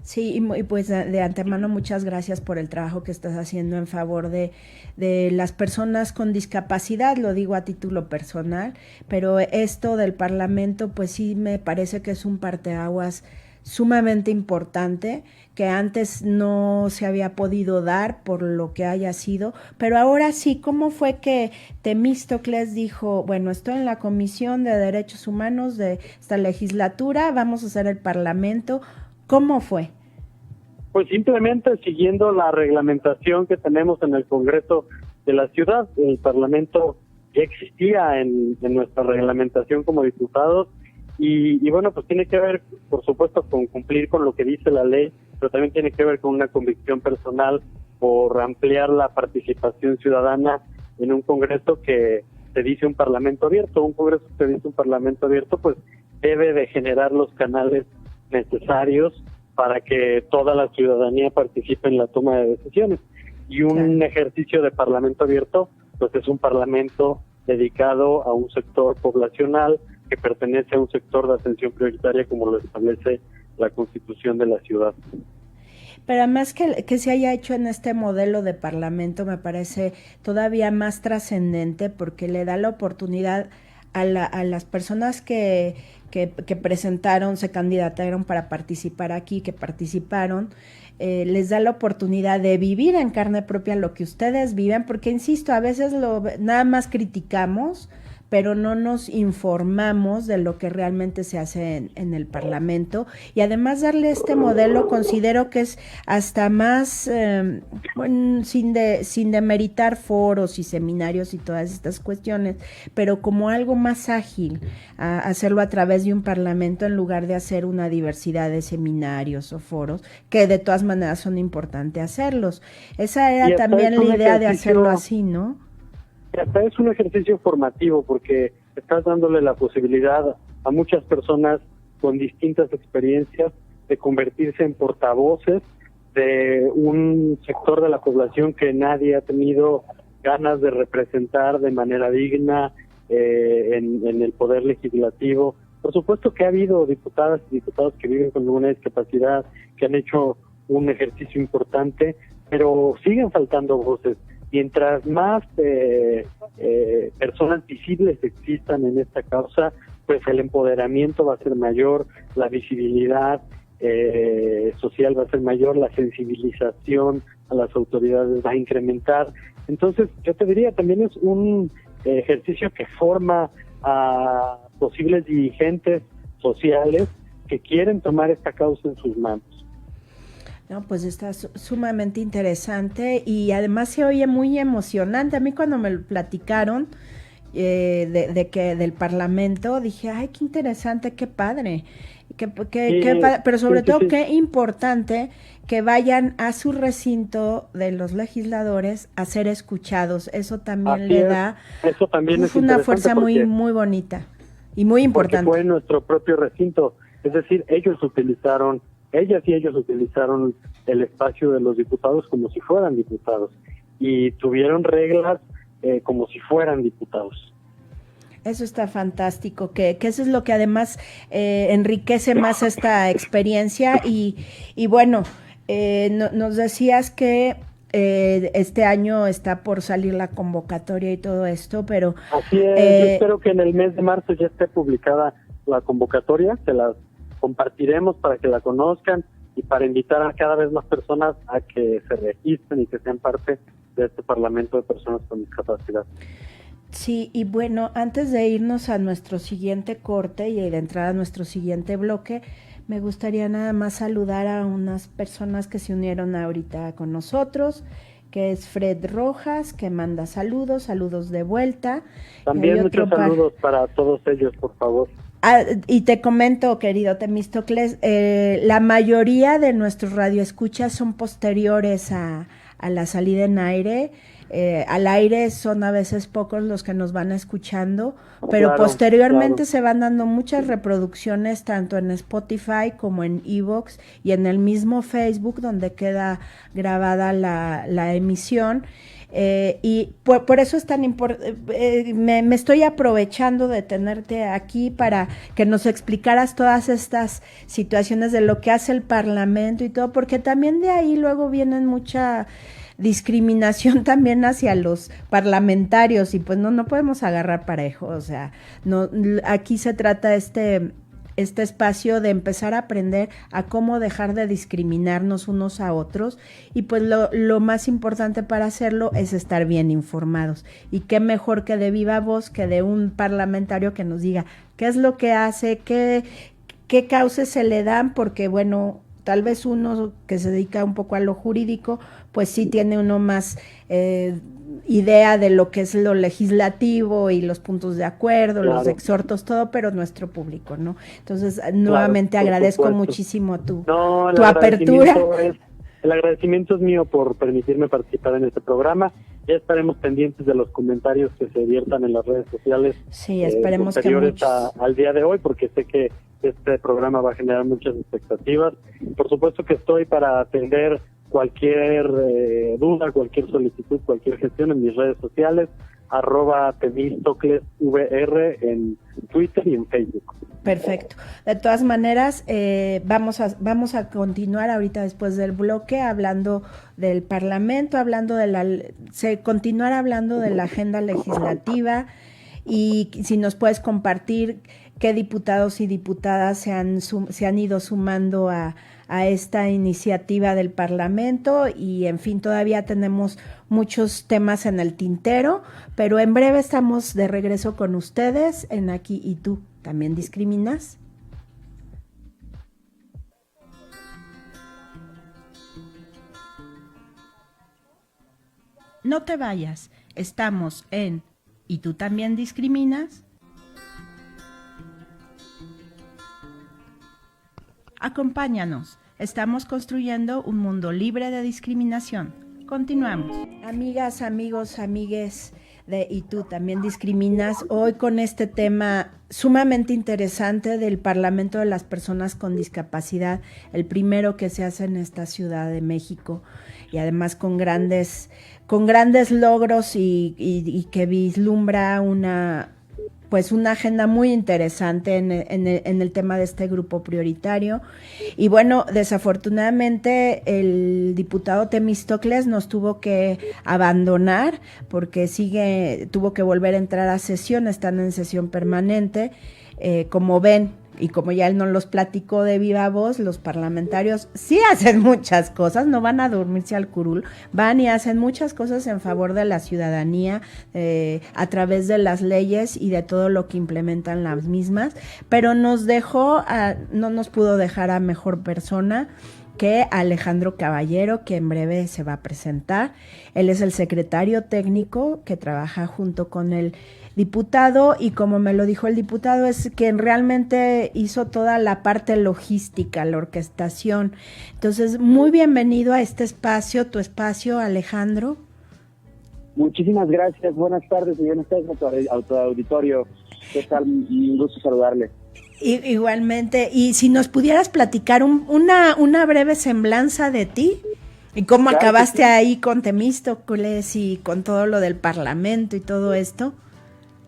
Sí, y pues de antemano muchas gracias por el trabajo que estás haciendo en favor de las personas con discapacidad, lo digo a título personal, pero esto del Parlamento pues sí me parece que es un parteaguas sumamente importante, que antes no se había podido dar por lo que haya sido, pero ahora sí. ¿Cómo fue que Temístocles dijo, bueno, estoy en la Comisión de Derechos Humanos de esta legislatura, vamos a hacer el Parlamento? ¿Cómo fue? Pues simplemente siguiendo la reglamentación que tenemos en el Congreso de la ciudad. El Parlamento ya existía en nuestra reglamentación como diputados, y bueno, pues tiene que ver, por supuesto, con cumplir con lo que dice la ley, pero también tiene que ver con una convicción personal por ampliar la participación ciudadana en un Congreso que se dice un parlamento abierto. Un congreso que se dice un parlamento abierto, pues debe de generar los canales necesarios para que toda la ciudadanía participe en la toma de decisiones. Y un ejercicio de parlamento abierto, pues es un parlamento dedicado a un sector poblacional que pertenece a un sector de atención prioritaria, como lo establece la Constitución de la ciudad. Pero además que se haya hecho en este modelo de parlamento me parece todavía más trascendente, porque le da la oportunidad a las personas que presentaron, se candidataron para participar aquí, que participaron, les da la oportunidad de vivir en carne propia lo que ustedes viven, porque insisto, a veces nada más criticamos, pero no nos informamos de lo que realmente se hace en el Parlamento, y además darle este modelo considero que es hasta más, sin demeritar foros y seminarios y todas estas cuestiones, pero como algo más ágil, hacerlo a través de un Parlamento en lugar de hacer una diversidad de seminarios o foros, que de todas maneras son importantes hacerlos. Esa era también la idea de hacerlo así, ¿no? Hasta es un ejercicio formativo, porque estás dándole la posibilidad a muchas personas con distintas experiencias de convertirse en portavoces de un sector de la población que nadie ha tenido ganas de representar de manera digna en el poder legislativo. Por supuesto que ha habido diputadas y diputados que viven con alguna discapacidad, que han hecho un ejercicio importante, pero siguen faltando voces. Mientras más personas visibles existan en esta causa, pues el empoderamiento va a ser mayor, la visibilidad social va a ser mayor, la sensibilización a las autoridades va a incrementar. Entonces, yo te diría, también es un ejercicio que forma a posibles dirigentes sociales que quieren tomar esta causa en sus manos. No, pues está sumamente interesante y además se oye muy emocionante. A mí cuando me lo platicaron del Parlamento, dije, ay, qué interesante, qué padre. Qué padre, pero sobre todo qué importante que vayan a su recinto de los legisladores a ser escuchados. Eso también da una fuerza muy bonita y muy importante. Porque fue en nuestro propio recinto, es decir, ellas y ellos utilizaron el espacio de los diputados como si fueran diputados y tuvieron reglas como si fueran diputados. Eso está fantástico, que eso es lo que además enriquece más esta experiencia y bueno, nos decías que este año está por salir la convocatoria y todo esto, pero... Así es, yo espero que en el mes de marzo ya esté publicada la convocatoria, se las compartiremos para que la conozcan y para invitar a cada vez más personas a que se registren y que sean parte de este Parlamento de Personas con Discapacidad. Sí, y bueno, antes de irnos a nuestro siguiente corte y de entrar a nuestro siguiente bloque, me gustaría nada más saludar a unas personas que se unieron ahorita con nosotros, que es Fred Rojas, que manda saludos de vuelta. También muchos saludos para todos ellos, por favor. Y te comento, querido Temístocles, la mayoría de nuestros radioescuchas son posteriores a la salida en aire. Al aire son a veces pocos los que nos van escuchando, pero posteriormente se van dando muchas reproducciones tanto en Spotify como en iVoox y en el mismo Facebook donde queda grabada la emisión. Y por eso es tan importante, me estoy aprovechando de tenerte aquí para que nos explicaras todas estas situaciones de lo que hace el Parlamento y todo, porque también de ahí luego vienen mucha discriminación también hacia los parlamentarios y pues no podemos agarrar parejo, o sea, no, aquí se trata este espacio de empezar a aprender a cómo dejar de discriminarnos unos a otros y pues lo más importante para hacerlo es estar bien informados y qué mejor que de viva voz que de un parlamentario que nos diga qué es lo que hace, qué causas se le dan, porque bueno, tal vez uno que se dedica un poco a lo jurídico, pues sí tiene uno más idea de lo que es lo legislativo y los puntos de acuerdo, claro, los exhortos, todo, pero nuestro público, ¿no? Entonces, nuevamente claro, agradezco muchísimo tu apertura. El agradecimiento es mío por permitirme participar en este programa ya estaremos pendientes de los comentarios que se viertan en las redes sociales. Sí, esperemos posteriores que al día de hoy, porque sé que este programa va a generar muchas expectativas. Por supuesto que estoy para atender cualquier duda, cualquier solicitud, cualquier gestión en mis redes sociales, @temistoclesvr en Twitter y en Facebook. Perfecto. De todas maneras, vamos a continuar ahorita después del bloque hablando del Parlamento, continuar hablando de la agenda legislativa, y si nos puedes compartir qué diputados y diputadas se han ido sumando a esta iniciativa del Parlamento, y en fin, todavía tenemos muchos temas en el tintero, pero en breve estamos de regreso con ustedes en Aquí y Tú También Discriminas. No te vayas, estamos en ¿Y tú también discriminas? Acompáñanos, estamos construyendo un mundo libre de discriminación. Continuamos. Amigas, amigos, amigues de ¿Y tú también discriminas? Hoy con este tema sumamente interesante del Parlamento de las Personas con Discapacidad, el primero que se hace en esta Ciudad de México, y además con grandes logros y que vislumbra una agenda muy interesante en el tema de este grupo prioritario. Y bueno, desafortunadamente el diputado Temístocles nos tuvo que abandonar porque tuvo que volver a entrar a sesión, están en sesión permanente. Como ven, y como ya él nos los platicó de viva voz, los parlamentarios sí hacen muchas cosas, no van a dormirse al curul, van y hacen muchas cosas en favor de la ciudadanía, a través de las leyes y de todo lo que implementan las mismas, pero no nos pudo dejar a mejor persona que Alejandro Caballero, que en breve se va a presentar. Él es el secretario técnico que trabaja junto con el diputado, y como me lo dijo el diputado, es quien realmente hizo toda la parte logística, la orquestación. Entonces, muy bienvenido a este espacio, tu espacio, Alejandro. Muchísimas gracias, buenas tardes y buenas tardes a tu auditorio. ¿Qué tal? Un gusto saludarle. Igualmente, y si nos pudieras platicar una breve semblanza de ti, y cómo claro acabaste ahí con Temístocles y con todo lo del Parlamento y todo esto.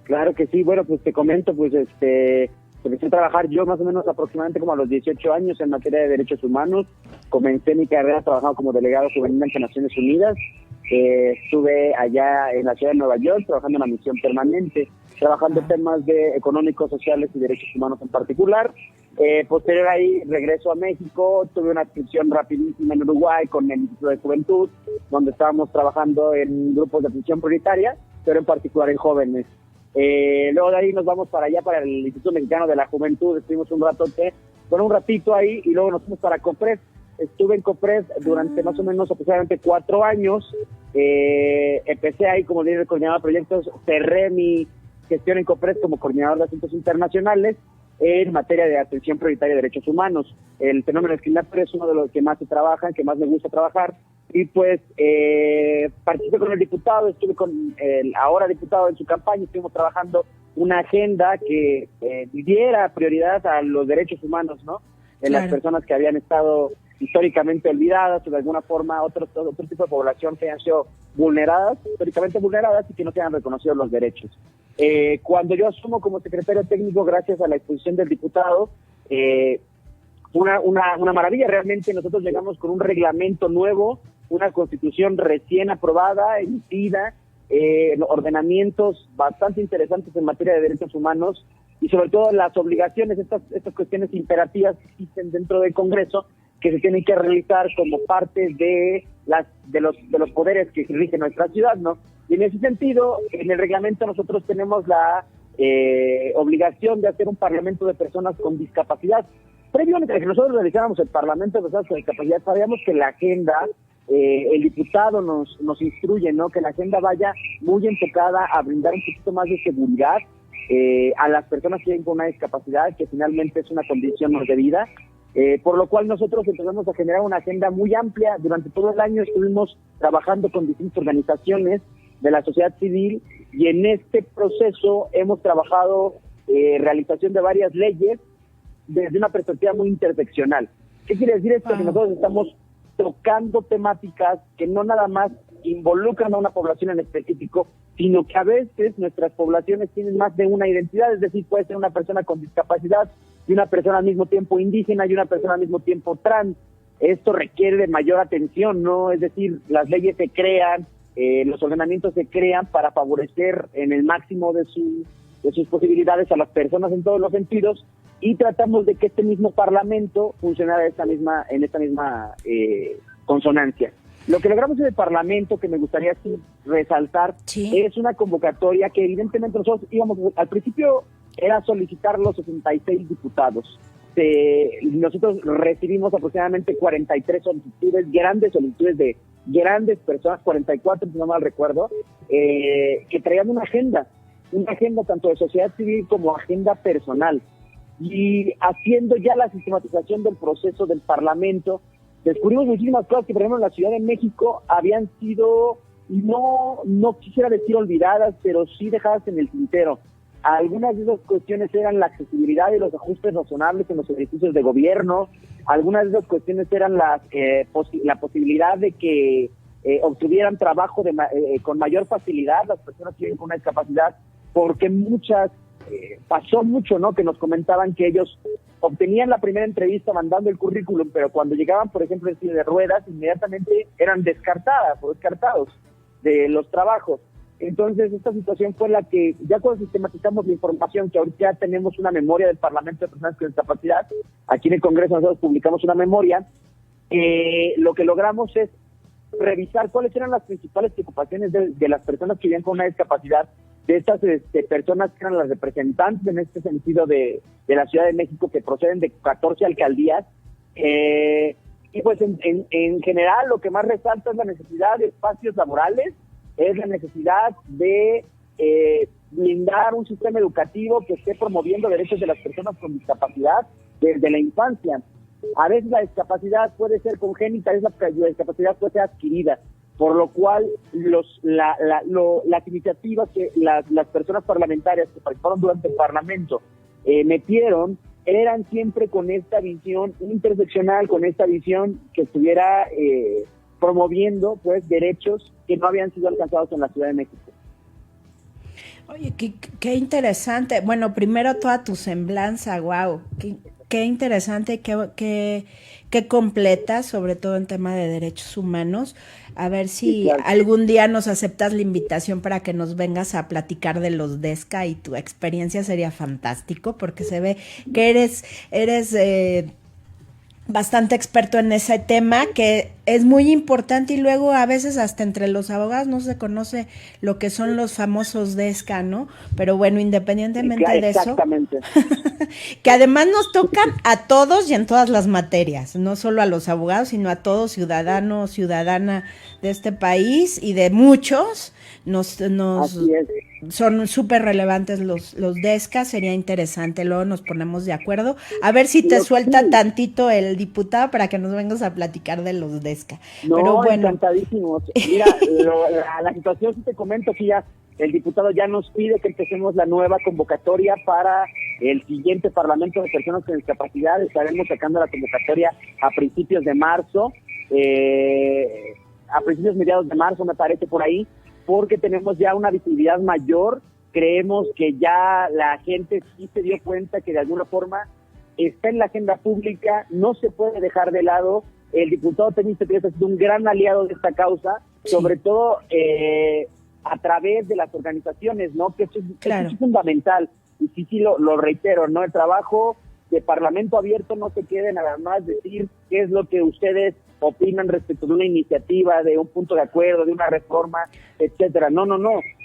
Claro que sí, bueno, pues te comento, empecé a trabajar yo más o menos aproximadamente como a los 18 años en materia de derechos humanos. Comencé mi carrera trabajando como delegado juvenil ante Naciones Unidas. Estuve allá en la ciudad de Nueva York trabajando en la misión permanente, trabajando en temas económicos, sociales y derechos humanos en particular. Posterior ahí regreso a México, tuve una adscripción rapidísima en Uruguay con el Instituto de Juventud, donde estábamos trabajando en grupos de atención prioritaria, pero en particular en jóvenes. Luego de ahí nos vamos para allá, para el Instituto Mexicano de la Juventud, estuvimos un ratito ahí, y luego nos fuimos para COPRED. Estuve en COPRED durante más o menos aproximadamente 4 años. Empecé ahí como líder coordinador de proyectos, cerré mi gestión en COPRED como coordinador de asuntos internacionales en materia de atención prioritaria de derechos humanos. El fenómeno discriminatorio es uno de los que más se trabajan, que más me gusta trabajar, y pues participé con el diputado, estuve con el ahora diputado en su campaña, estuvimos trabajando una agenda que diera prioridad a los derechos humanos, ¿no? En las personas que habían estado históricamente olvidadas, o de alguna forma otro tipo de población que hayan sido históricamente vulneradas y que no se hayan reconocido los derechos. Cuando yo asumo como secretario técnico, gracias a la exposición del diputado, una maravilla, realmente nosotros llegamos con un reglamento nuevo, una constitución recién aprobada, emitida, ordenamientos bastante interesantes en materia de derechos humanos, y sobre todo las obligaciones, estas cuestiones imperativas que existen dentro del Congreso, que se tienen que realizar como parte de los poderes que rigen nuestra ciudad, ¿no? Y en ese sentido, en el reglamento nosotros tenemos la obligación de hacer un parlamento de personas con discapacidad. Previamente a que nosotros realizáramos el parlamento de personas con discapacidad, sabíamos que la agenda, el diputado nos instruye, ¿no? Que la agenda vaya muy enfocada a brindar un poquito más de seguridad a las personas que tienen con una discapacidad, que finalmente es una condición de vida. Por lo cual nosotros empezamos a generar una agenda muy amplia. Durante todo el año estuvimos trabajando con distintas organizaciones de la sociedad civil, y en este proceso hemos trabajado realización de varias leyes desde una perspectiva muy interseccional. ¿Qué quiere decir esto? Que nosotros estamos tocando temáticas que no nada más involucran a una población en específico, sino que a veces nuestras poblaciones tienen más de una identidad, es decir, puede ser una persona con discapacidad y una persona al mismo tiempo indígena y una persona al mismo tiempo trans. Esto requiere de mayor atención, ¿no? Es decir, las leyes se crean, los ordenamientos se crean para favorecer en el máximo de sus posibilidades a las personas en todos los sentidos, y tratamos de que este mismo Parlamento funcionara en esta misma consonancia. Lo que logramos en el Parlamento, que me gustaría resaltar, es una convocatoria que evidentemente nosotros íbamos, al principio era solicitar los 66 diputados. Nosotros recibimos aproximadamente 43 solicitudes, grandes solicitudes de grandes personas, 44 si no mal recuerdo, que traían una agenda tanto de sociedad civil como agenda personal. Y haciendo ya la sistematización del proceso del Parlamento, descubrimos muchísimas cosas que, por ejemplo, en la Ciudad de México habían sido, no quisiera decir olvidadas, pero sí dejadas en el tintero. Algunas de esas cuestiones eran la accesibilidad y los ajustes razonables en los edificios de gobierno. Algunas de esas cuestiones eran la posibilidad de que obtuvieran trabajo con mayor facilidad las personas que viven con una discapacidad, porque pasó mucho, ¿no? Que nos comentaban que ellos obtenían la primera entrevista mandando el currículum, pero cuando llegaban, por ejemplo, en silla de ruedas, inmediatamente eran descartados de los trabajos. Entonces, esta situación fue la que, ya cuando sistematizamos la información, que ahorita ya tenemos una memoria del Parlamento de Personas con Discapacidad, aquí en el Congreso nosotros publicamos una memoria, lo que logramos es revisar cuáles eran las principales preocupaciones de las personas que vivían con una discapacidad, de estas personas que eran las representantes en este sentido de la Ciudad de México, que proceden de 14 alcaldías, y pues en general lo que más resalta es la necesidad de espacios laborales, es la necesidad de blindar un sistema educativo que esté promoviendo derechos de las personas con discapacidad desde la infancia. A veces la discapacidad puede ser congénita, la discapacidad puede ser adquirida, por lo cual las iniciativas que las personas parlamentarias que participaron durante el Parlamento metieron eran siempre con esta visión interseccional, con esta visión que estuviera promoviendo pues derechos que no habían sido alcanzados en la Ciudad de México. Oye, qué interesante. Bueno, primero toda tu semblanza, wow, qué interesante, qué completa, sobre todo en tema de derechos humanos. A ver si sí, claro, algún día nos aceptas la invitación para que nos vengas a platicar de los DESCA, y tu experiencia sería fantástico, porque se ve que eres bastante experto en ese tema, que es muy importante, y luego a veces hasta entre los abogados no se conoce lo que son los famosos DESCA, ¿no? Pero bueno, independientemente claro, de eso, exactamente. que además nos tocan a todos y en todas las materias, no solo a los abogados, sino a todo ciudadano, ciudadana de este país, y de muchos, Así es. son súper relevantes los DESCA. Sería interesante, luego nos ponemos de acuerdo, a ver si te suelta tantito el diputado para que nos vengas a platicar de los DESCA. No, pero bueno, encantadísimos. Mira, la situación, si te comento que ya el diputado ya nos pide que empecemos la nueva convocatoria para el siguiente Parlamento de Personas con Discapacidad. Estaremos sacando la convocatoria a principios de marzo, mediados de marzo, me parece, por ahí, porque tenemos ya una visibilidad mayor. Creemos que ya la gente sí se dio cuenta que de alguna forma está en la agenda pública, no se puede dejar de lado. El diputado Temístocles Pérez ha sido un gran aliado de esta causa, sí, sobre todo a través de las organizaciones, ¿no? Que esto es fundamental. Y sí, lo reitero, ¿no? El trabajo de Parlamento Abierto no se quede nada más decir qué es lo que ustedes opinan respecto de una iniciativa, de un punto de acuerdo, de una reforma, etcétera. No.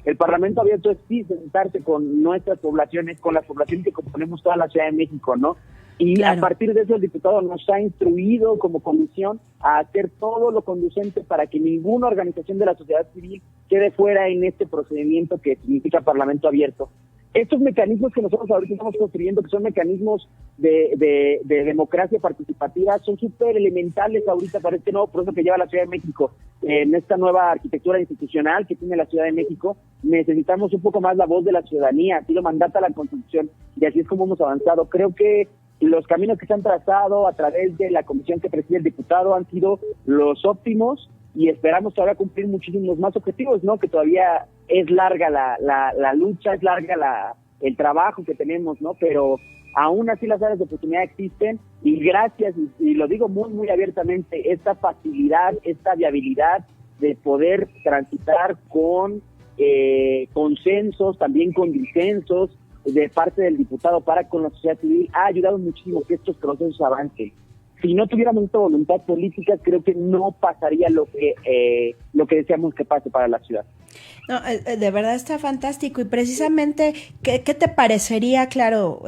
El Parlamento Abierto es sí sentarse con nuestras poblaciones, con las poblaciones que componemos toda la Ciudad de México, ¿no? Y a partir de eso el diputado nos ha instruido como comisión a hacer todo lo conducente para que ninguna organización de la sociedad civil quede fuera en este procedimiento que significa Parlamento Abierto. estos mecanismos que nosotros ahorita estamos construyendo, que son mecanismos de democracia participativa, son súper elementales ahorita para este nuevo proceso que lleva la Ciudad de México. En esta nueva arquitectura institucional que tiene la Ciudad de México, necesitamos un poco más la voz de la ciudadanía, así lo mandata la Constitución, y así es como hemos avanzado. Creo que los caminos que se han trazado a través de la comisión que preside el diputado han sido los óptimos, y esperamos todavía cumplir muchísimos más objetivos, ¿no? Que todavía es larga la lucha, es larga el trabajo que tenemos, ¿no? Pero aún así las áreas de oportunidad existen, y gracias, y lo digo muy, muy abiertamente, esta facilidad, esta viabilidad de poder transitar con consensos, también con disensos de parte del diputado para con la sociedad civil, ha ayudado muchísimo que estos procesos avancen. Si no tuviéramos esta voluntad política, creo que no pasaría lo que deseamos que pase para la ciudad. No, de verdad está fantástico, y precisamente, ¿qué te parecería, claro,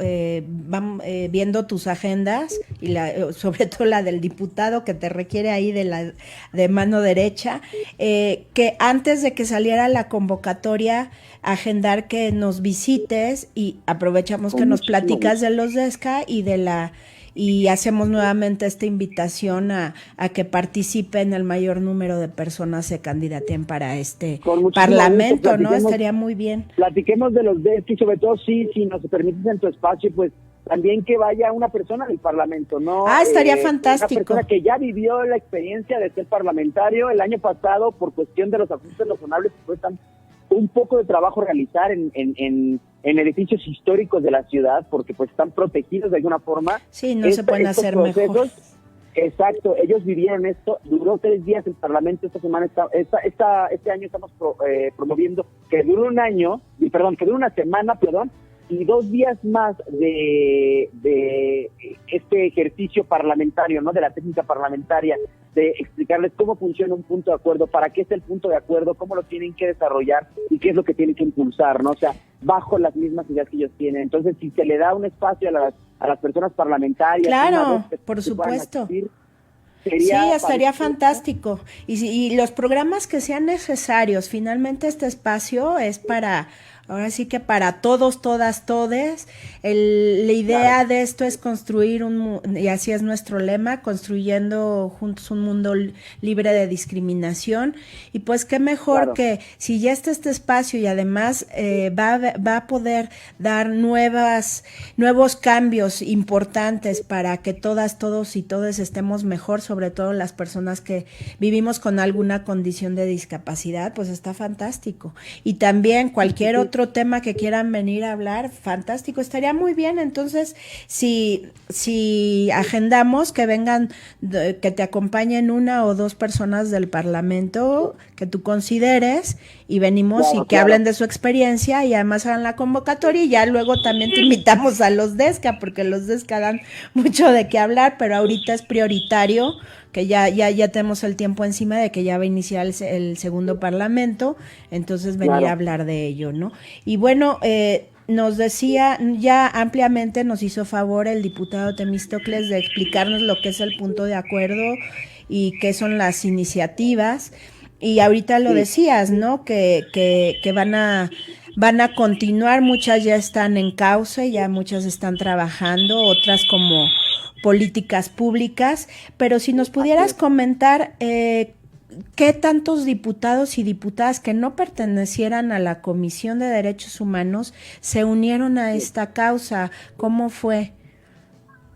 viendo tus agendas, y sobre todo la del diputado que te requiere ahí de mano derecha, que antes de que saliera la convocatoria, agendar que nos visites, y aprovechamos que nos platicas de los DESCA y hacemos nuevamente esta invitación a que participen el mayor número de personas se candidaten para este parlamento, ¿no? Estaría muy bien. Platiquemos de los DESC, y sobre todo, si nos permites en tu espacio, pues también que vaya una persona del parlamento, ¿no? Estaría fantástico. Una persona que ya vivió la experiencia de ser parlamentario. El año pasado, por cuestión de los ajustes razonables, pues un poco de trabajo realizar en edificios históricos de la ciudad, porque pues están protegidos de alguna forma. Sí, no se pueden hacer mejor. Exacto, ellos vivieron esto, duró 3 días el Parlamento. Esta semana, este año estamos promoviendo que dure una semana, y 2 días más de este ejercicio parlamentario, ¿no? De la técnica parlamentaria, de explicarles cómo funciona un punto de acuerdo, para qué es el punto de acuerdo, cómo lo tienen que desarrollar y qué es lo que tienen que impulsar, ¿no? O sea, bajo las mismas ideas que ellos tienen. Entonces, si se le da un espacio a las personas parlamentarias, claro, por supuesto. Sí, estaría fantástico. Y los programas que sean necesarios. Finalmente este espacio es ahora sí que para todos, todas, todes. La idea de esto es construir y así es nuestro lema, construyendo juntos un mundo libre de discriminación. Y pues qué mejor que si ya está este espacio, y además va a poder dar nuevos cambios importantes para que todas, todos y todes estemos mejor, sobre todo las personas que vivimos con alguna condición de discapacidad, pues está fantástico. Y también cualquier otro tema que quieran venir a hablar, fantástico, estaría muy bien. Entonces, si agendamos que vengan, que te acompañen 1 o 2 personas del Parlamento que tú consideres, y venimos que hablen de su experiencia, y además hagan la convocatoria, y ya luego también te invitamos a los DESCA, porque los DESCA dan mucho de qué hablar, pero ahorita es prioritario que ya tenemos el tiempo encima de que ya va a iniciar el segundo parlamento, entonces venir a hablar de ello, ¿no? Y bueno, nos decía, ya ampliamente nos hizo favor el diputado Temístocles de explicarnos lo que es el punto de acuerdo y qué son las iniciativas, y ahorita lo decías, ¿no? Que van a continuar, muchas ya están en cauce, ya muchas están trabajando, otras como políticas públicas, pero si nos pudieras comentar qué tantos diputados y diputadas que no pertenecieran a la Comisión de Derechos Humanos se unieron a esta causa, ¿cómo fue?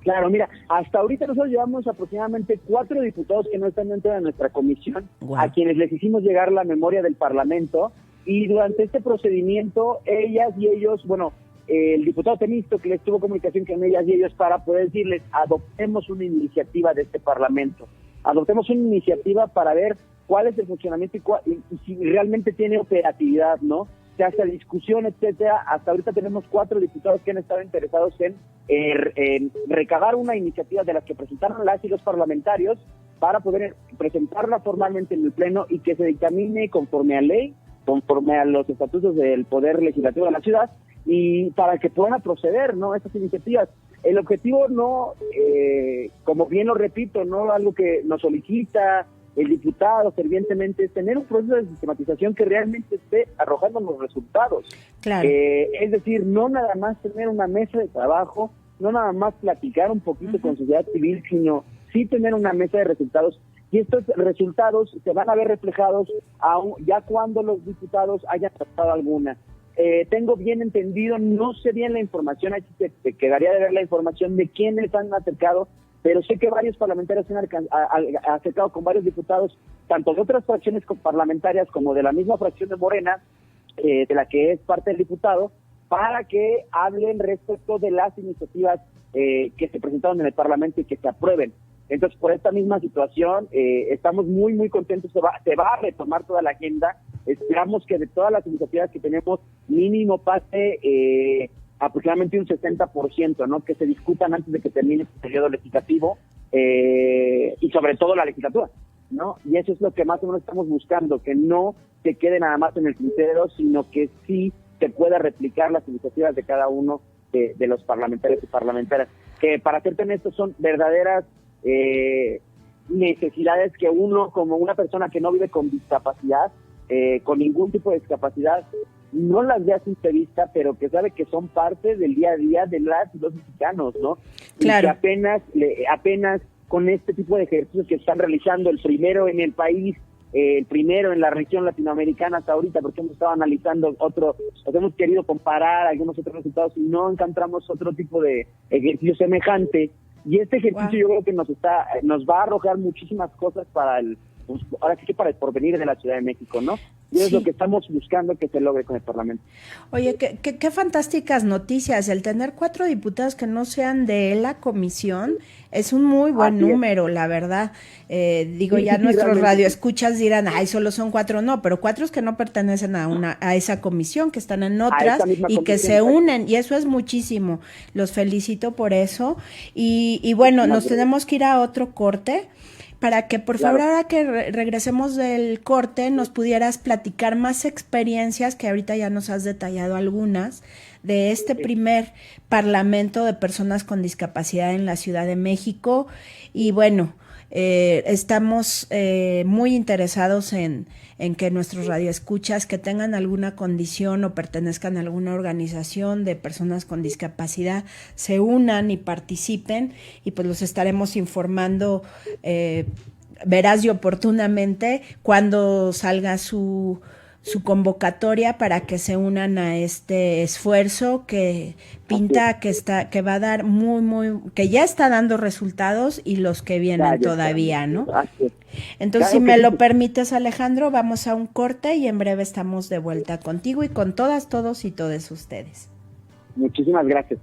Claro, mira, hasta ahorita nosotros llevamos aproximadamente 4 diputados que no están dentro de nuestra comisión, a quienes les hicimos llegar la memoria del Parlamento, y durante este procedimiento ellas y ellos, el diputado Temístocles que les tuvo comunicación con ellas y ellos para poder decirles: adoptemos una iniciativa de este Parlamento, adoptemos una iniciativa para ver cuál es el funcionamiento y si realmente tiene operatividad, ¿no? Se hace discusión, etcétera. Hasta ahorita tenemos 4 diputados que han estado interesados en recabar una iniciativa de las que presentaron las y los parlamentarios para poder presentarla formalmente en el Pleno y que se dictamine conforme a ley, conforme a los estatutos del Poder Legislativo de la ciudad, y para que puedan proceder, ¿no?, estas iniciativas. El objetivo no, como bien lo repito, no algo que nos solicita el diputado fervientemente, es tener un proceso de sistematización que realmente esté arrojando los resultados. Claro. Es decir, no nada más tener una mesa de trabajo, no nada más platicar un poquito con sociedad civil, sino sí tener una mesa de resultados. Y estos resultados se van a ver reflejados ya cuando los diputados hayan tratado alguna. Tengo bien entendido, no sé bien la información, aquí te quedaría de ver la información de quiénes han acercado, pero sé que varios parlamentarios se han acercado con varios diputados, tanto de otras fracciones parlamentarias como de la misma fracción de Morena, de la que es parte del diputado, para que hablen respecto de las iniciativas que se presentaron en el Parlamento y que se aprueben. Entonces, por esta misma situación, estamos muy, muy contentos. Se va a retomar toda la agenda. Esperamos que de todas las iniciativas que tenemos, mínimo pase aproximadamente un 60%, ¿no? Que se discutan antes de que termine el periodo legislativo y sobre todo la legislatura, ¿no? Y eso es lo que más o menos estamos buscando, que no se quede nada más en el tintero, sino que sí se pueda replicar las iniciativas de cada uno de los parlamentarios y parlamentarias, que para ser honestos son verdaderas necesidades que uno, como una persona que no vive con discapacidad, con ningún tipo de discapacidad, no las ve a simple vista, pero que sabe que son parte del día a día de las y los mexicanos, ¿no? Claro. Y que apenas con este tipo de ejercicios que están realizando, el primero en el país, el primero en la región latinoamericana hasta ahorita, porque hemos estado analizando hemos querido comparar algunos otros resultados y no encontramos otro tipo de ejercicio semejante. Y este ejercicio yo creo que nos va a arrojar muchísimas cosas para ahora sí que para el porvenir de la Ciudad de México, ¿no? Y es lo que estamos buscando que se logre con el Parlamento. Oye, qué fantásticas noticias. El tener 4 diputados que no sean de la comisión es un muy buen número, la verdad. Nuestros radioescuchas dirán, ay, solo son 4. No, pero 4 que no pertenecen a esa comisión, que están en otras y que se unen. Y eso es muchísimo. Los felicito por eso. Y bueno, nos tenemos que ir a otro corte, para que por favor, ahora que regresemos del corte, nos pudieras platicar más experiencias, que ahorita ya nos has detallado algunas, de este primer Parlamento de Personas con Discapacidad en la Ciudad de México. Y bueno, estamos muy interesados en que nuestros radioescuchas que tengan alguna condición o pertenezcan a alguna organización de personas con discapacidad se unan y participen, y pues los estaremos informando veraz y oportunamente cuando salga su convocatoria para que se unan a este esfuerzo que pinta que va a dar que ya está dando resultados, y los que vienen todavía, ¿no? Entonces, si me lo permites, Alejandro, vamos a un corte y en breve estamos de vuelta contigo y con todos y todas ustedes. Muchísimas gracias.